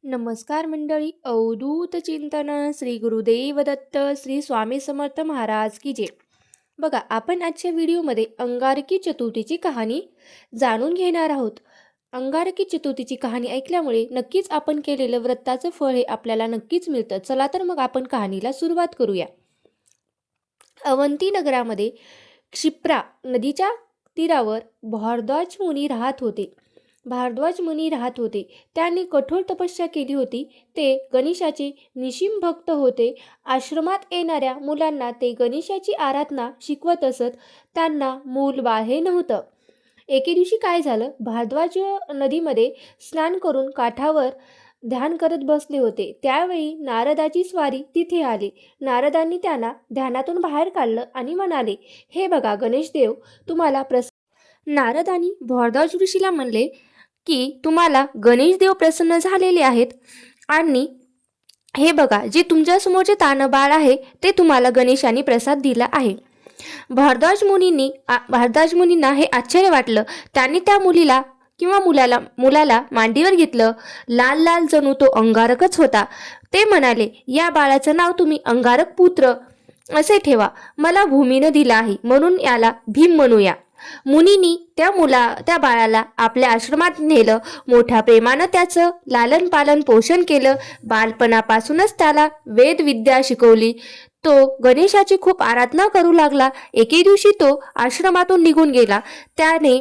नमस्कार मंडळी. अवधूत चिंतन श्री गुरुदेव दत्त श्री स्वामी समर्थ महाराज की जय. बघा, आपण आजच्या व्हिडिओमध्ये अंगारकी चतुर्थीची कहाणी जाणून घेणार आहोत. अंगारकी चतुर्थीची कहाणी ऐकल्यामुळे नक्कीच आपण केलेलं व्रताचं फळ हे आपल्याला नक्कीच मिळतं. चला तर मग आपण कहाणीला सुरुवात करूया. अवंती नगरामध्ये क्षिप्रा नदीच्या तीरावर भारद्वाज मुनी राहत होते. त्यांनी कठोर तपस्या केली होती. ते गणेशाचे निशिम भक्त होते. आश्रमात येणाऱ्या मुलांना ते गणेशाची आराधना शिकवत असत. त्यांना मूल बाळ हे नव्हतं. एके दिवशी काय झालं, भारद्वाज नदीमध्ये स्नान करून काठावर ध्यान करत बसले होते. त्यावेळी नारदाची स्वारी तिथे आली. नारदांनी त्यांना ध्यानातून बाहेर काढलं आणि म्हणाले, हे बघा गणेशदेव तुम्हाला नारदांनी भारद्वाज ऋषीला म्हणले की तुम्हाला गणेशदेव प्रसन्न झालेले आहेत आणि हे बघा, जे तुमच्यासमोरचे तानबाळ आहे ते तुम्हाला गणेशाने प्रसाद दिला आहे. भारद्वाज मुनींना हे आश्चर्य वाटलं. त्यांनी त्या मुलाला मांडीवर घेतलं. लाल लाल जणू तो अंगारकच होता. ते म्हणाले, या बाळाचं नाव तुम्ही अंगारक पुत्र असे ठेवा. मला भूमीनं दिला आहे म्हणून याला भीम म्हणूया. मुनींनी त्या बाळाला आपल्या आश्रमात नेलं. मोठ्या प्रेमानं त्याचं लालन पालन पोषण केलं. बालपणापासूनच त्याला वेदविद्या शिकवली. तो गणेशाची खूप आराधना करू लागला. एके दिवशी तो आश्रमातून निघून गेला. त्याने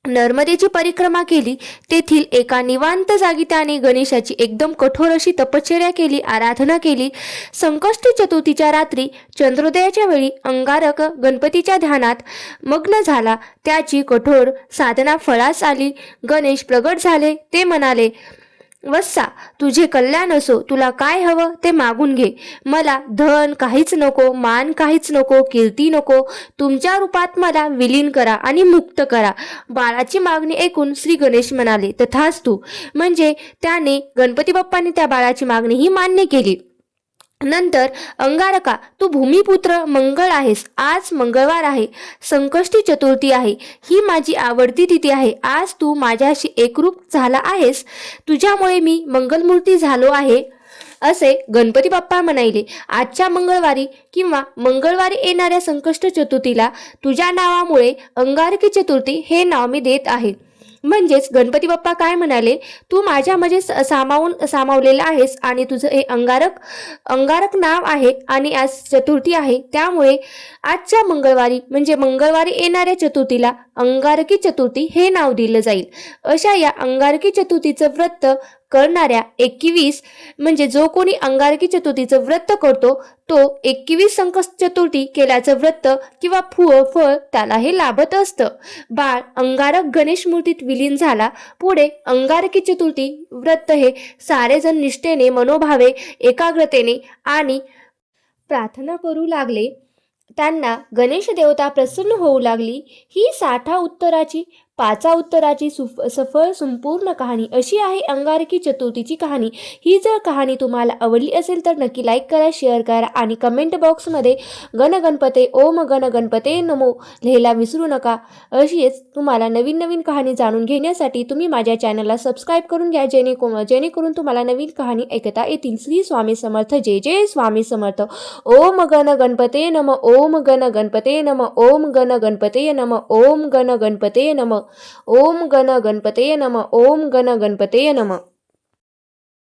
नर्मदेची परिक्रमा केली. तेथील एका निवांत जागी त्याने गणेशाची एकदम कठोर अशी तपश्चर्या केली, आराधना केली. संकष्टी चतुर्थीच्या रात्री चंद्रोदयाच्या वेळी अंगारक गणपतीच्या ध्यानात मग्न झाला. त्याची कठोर साधना फळास आली. गणेश प्रगट झाले. ते म्हणाले, वत्सा, तुझे कल्याण असो. तुला काय हवं ते मागून घे. मला धन काहीच नको, मान काहीच नको, कीर्ती नको. तुमच्या रूपात मला विलीन करा आणि मुक्त करा. बाळाची मागणी ऐकून श्री गणेश म्हणाले, तथास्तु. म्हणजे त्याने गणपती बाप्पांनी त्या बाळाची मागणी ही मान्य केली. नंतर, अंगारका, तू भूमिपुत्र मंगळ आहेस. आज मंगळवार आहे, संकष्टी चतुर्थी आहे. ही माझी आवडती तिथी आहे. आज तू माझ्याशी एकरूप झाला आहेस. तुझ्यामुळे मी मंगलमूर्ती झालो आहे असे गणपती बाप्पा म्हणाले. आजच्या मंगळवारी किंवा मंगळवारी येणाऱ्या संकष्ट चतुर्थीला तुझ्या नावामुळे अंगारकी चतुर्थी हे नाव मी देत आहे. म्हणजेच गणपती बाप्पा काय म्हणाले, तू माझ्यामध्ये सामावलेला आहेस आणि तुझं हे अंगारक नाव आहे आणि आज चतुर्थी आहे. त्यामुळे आजच्या मंगळवारी म्हणजे मंगळवारी येणाऱ्या चतुर्थीला अंगारकी चतुर्थी हे नाव दिलं जाईल. अशा या अंगारकी चतुर्थीचं व्रत करणाऱ्या 21 म्हणजे जो कोणी अंगारकी चतुर्थीचं व्रत करतो तो 21 संकष्ट चतुर्थी केल्याचं व्रत किंवा फळ त्याला हे लाभत असतं. बाळ अंगारक गणेश मूर्तीत विलीन झाला. पुढे अंगारकी चतुर्थी व्रत हे सारेजण निष्ठेने, मनोभावे, एकाग्रतेने आणि प्रार्थना करू लागले. त्यांना गणेश देवता प्रसन्न होऊ लागली. ही 5 उत्तराची सफळ संपूर्ण कहाणी अशी आहे अंगारकी चतुर्थीची कहाणी. ही जर कहाणी तुम्हाला आवडली असेल तर नक्की लाईक करा, शेअर करा आणि कमेंट बॉक्समध्ये गणगणपते ओम गणगणपते नमो लिहायला विसरू नका. अशीच तुम्हाला नवीन नवीन कहाणी जाणून घेण्यासाठी तुम्ही माझ्या चॅनलला सबस्क्राईब करून घ्या, जेणेकरून तुम्हाला नवीन कहाणी ऐकता येतील. श्री स्वामी समर्थ. जय जय स्वामी समर्थ. ओम गणगणपते नम. ओम गणगणपते नम. ओम गणगणपते नम. ओम गणगणपते नम. ओम गण गणपतये नमः. ओम गण गणपतये नमः.